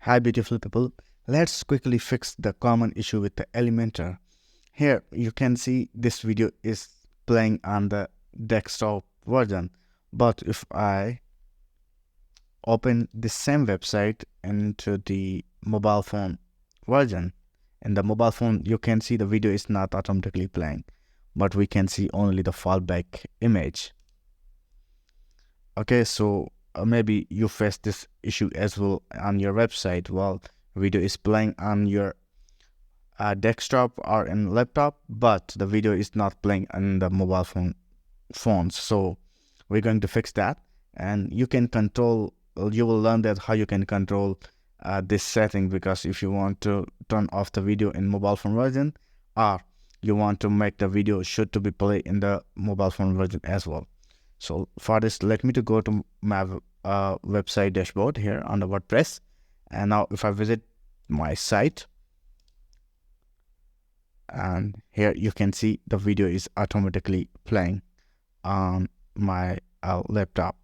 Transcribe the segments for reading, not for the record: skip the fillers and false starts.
Hi beautiful people, let's quickly fix the common issue with the Elementor. Here you can see this video is playing on the desktop version, but if I open the same website into the mobile phone version, in the mobile phone you can see the video is not automatically playing, but we can see only the fallback image. Okay, so maybe you face this issue as well on your website while video is playing on your desktop or in laptop, but the video is not playing on the mobile phones. So we're going to fix that, and you can control, you will learn that how you can control this setting, because if you want to turn off the video in mobile phone version, or you want to make the video should to be played in the mobile phone version as well. So for this, let me to go to my website dashboard here on the WordPress. And now if I visit my site, and here you can see the video is automatically playing on my laptop.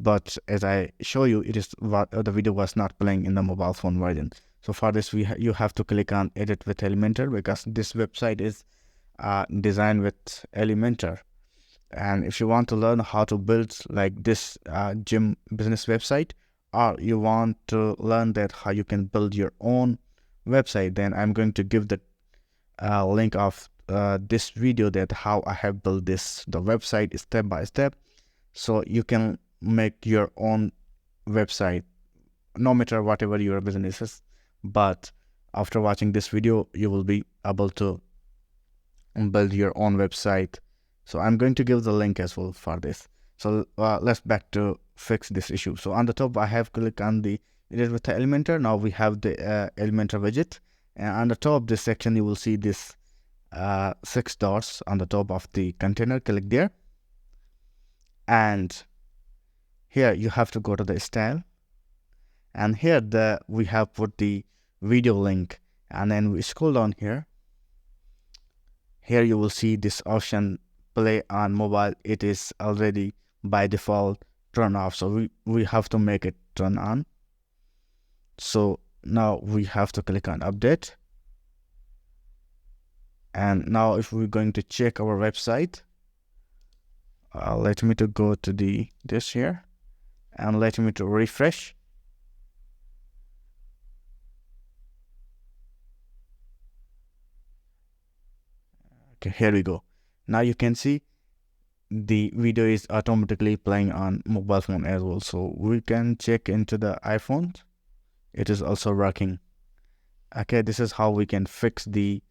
But as I show you, it is the video was not playing in the mobile phone version. So for this, you have to click on Edit with Elementor, because this website is designed with Elementor. And if you want to learn how to build like this gym business website, or you want to learn that how you can build your own website, then I'm going to give the link of this video that how I have built the website step by step, so you can make your own website no matter whatever your business is. But after watching this video, you will be able to build your own website. So I'm going to give the link as well for this. So let's back to fix this issue. So on the top, I have clicked on the Edit with the Elementor. Now we have the Elementor widget, and on the top this section you will see this 6 dots on the top of the container. Click there, and here you have to go to the style, and here we have put the video link, and then we scroll down here. Here you will see this option, play on mobile. It is already by default turn off, so we have to make it turn on. So now we have to click on update, and now if we're going to check our website, let me to go to this here, and let me to refresh. Okay, here we go. Now you can see the video is automatically playing on mobile phone as well. So we can check into the iPhone. It is also working. Okay, this is how we can fix the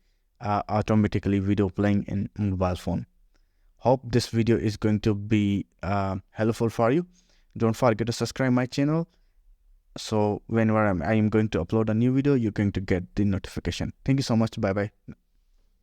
automatically video playing in mobile phone. Hope this video is going to be helpful for you. Don't forget to subscribe my channel, so whenever I am going to upload a new video, you're going to get the notification. Thank you so much. Bye bye.